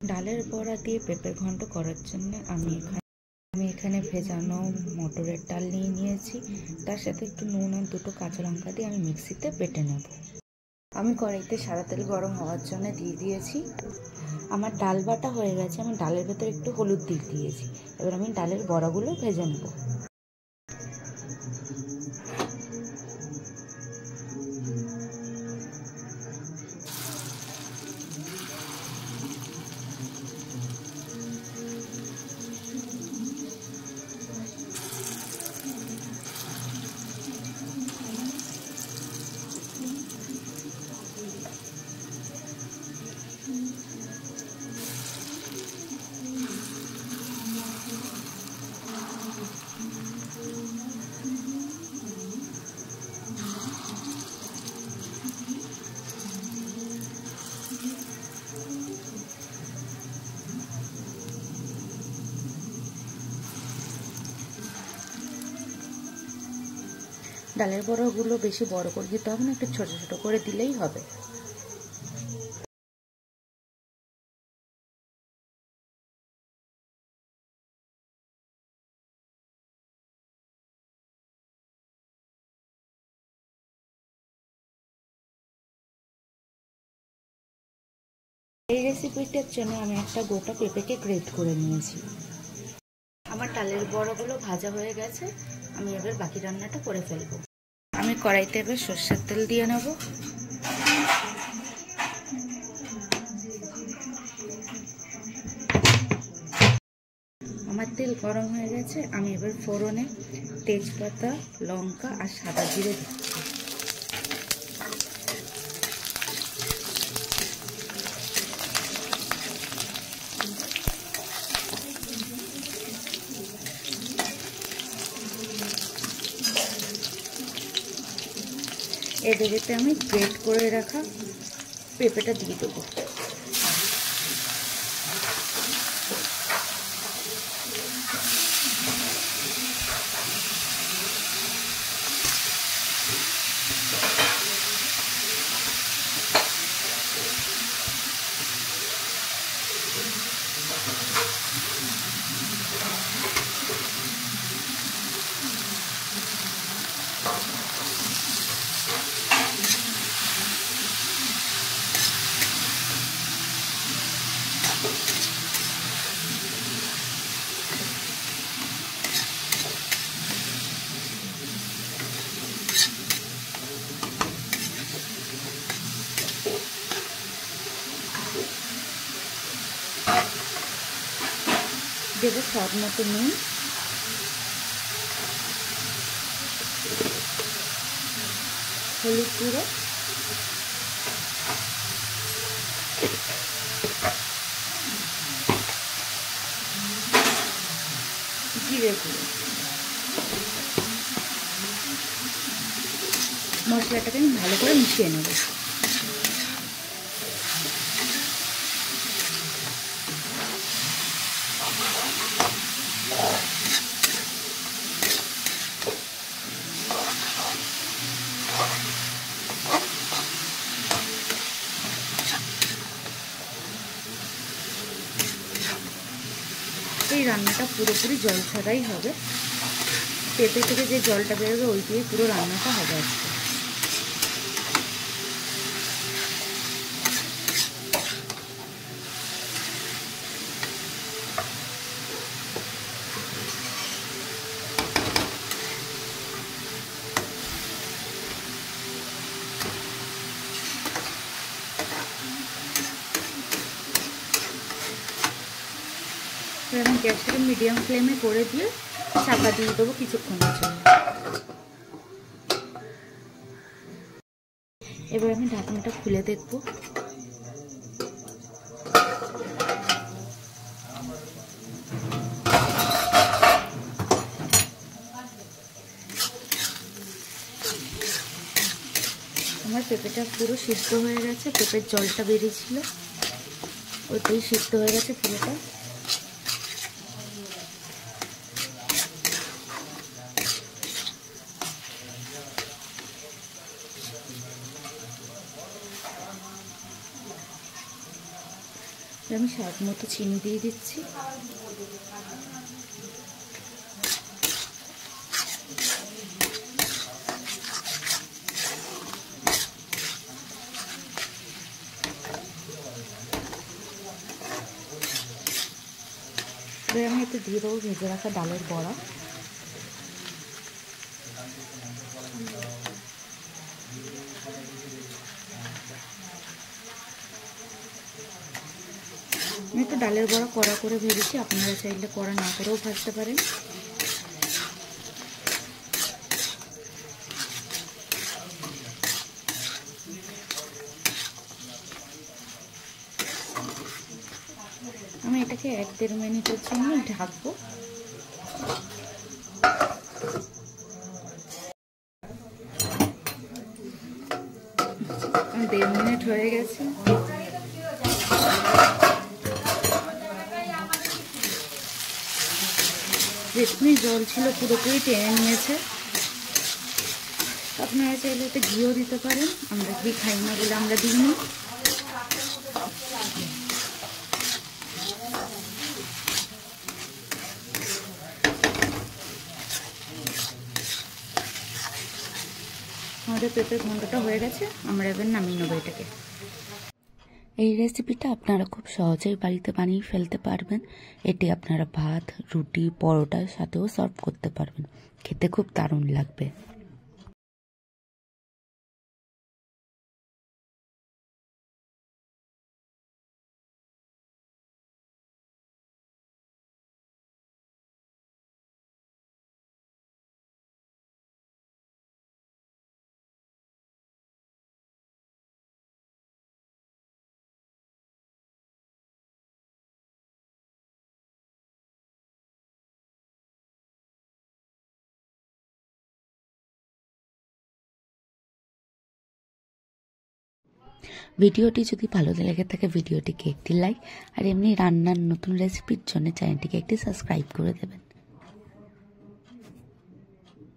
ডালের বড়া দিয়ে পেঁপে ঘন্ট করার জন্য আমি এখানে ভেজানো মটরের ডাল নিয়েছি। তার সাথে একটু নুন আর দুটো কাঁচা লঙ্কা দিয়ে আমি মিক্সিতে বেটে নেব। আমি কড়াইতে সাদা তেল গরম হওয়ার জন্য দিয়ে দিয়েছি। আমার ডাল বাটা হয়ে গেছে। আমি ডালের ভেতরে একটু হলুদ দিয়ে দিয়েছি। এবার আমি ডালের বড়াগুলো ভেজে নেব। ডালের বড়াগুলো বেশি বড় করে দিতে হবে না, একটু ছোট ছোট করে দিলেই হবে। এই রেসিপিটার জন্য আমি একটা গোটা পেঁপেকে গ্রেট করে নিয়েছি। আমার ডালের বড়াগুলো ভাজা হয়ে গেছে। আমি এবার বাকি রান্নাটা করে ফেলবো। আমি কড়াইতে এবার সর্ষের তেল দিয়ে নেব। আমার তেল গরম হয়ে গেছে। আমি এবার ফোড়নে তেজপাতা, লঙ্কা আর সাদা জিরে দিচ্ছি। এদিকে আমি গ্রেট করে রাখা পেঁপেটা দিয়ে দেবো। দেবো স্বাদ মতো নুন, হলুদ গুঁড়ো, জিরে গুঁড়ো। মশলাটাকে আমি ভালো করে মিশিয়ে নেব। এই রান্নাটা পুরোপুরি জল ছাড়াই হবে। পেঁপে থেকে যে জলটা বেরোবে ওই দিয়ে পুরো রান্নাটা হবে আজকে। আমি গ্যাসটাকে মিডিয়াম ফ্লেমে করে দিয়ে চাপা দিয়ে দেবো কিছুক্ষণের জন্য। এবার আমি ঢাকনাটা খুলে দেখব। আমার পেঁপেটা পুরো সিদ্ধ হয়ে গেছে। পেঁপের জলটা বেরিয়েছিল, ওইটাই সিদ্ধ হয়ে গেছে পুরোটা। আমি স্বাদ মতো চিনি দিয়ে দিচ্ছি। এবার আমি একটু দিয়ে দেবো ভেজে রাখা ডালের বড়া। আমি একটু ডালের বড়া কড়া করে ভেজেছি, আপনারা চাইলে কড়া না করেও ভাজতে পারেন। আমি এটাকে 1-1.5 মিনিটের জন্য ঢাকবো। 1.5 মিনিট হয়ে গেছে। যেটুকুনি জল ছিল পুরোপুরি টেনে নিয়েছে। আপনারা চাইলে এতে ঘিও দিতে পারেন, আমরা ঘি খাই না বলে আমরা দিইনি। আমাদের পেঁপের ঘন্টটা হয়ে গেছে, আমরা এবার নামিয়ে নেবো এটাকে। এই রেসিপিটা আপনারা খুব সহজেই বাড়িতে বানিয়ে ফেলতে পারবেন। এটি আপনারা ভাত, রুটি, পরোটার সাথেও সার্ভ করতে পারবেন। খেতে খুব দারুণ লাগবে। ভিডিওটি যদি ভালো লেগে থাকে ভিডিওটিকে একটি লাইক আর এমনি রান্নার নতুন রেসিপির জন্য চ্যানেলটিকে একটি সাবস্ক্রাইব করে দেবেন।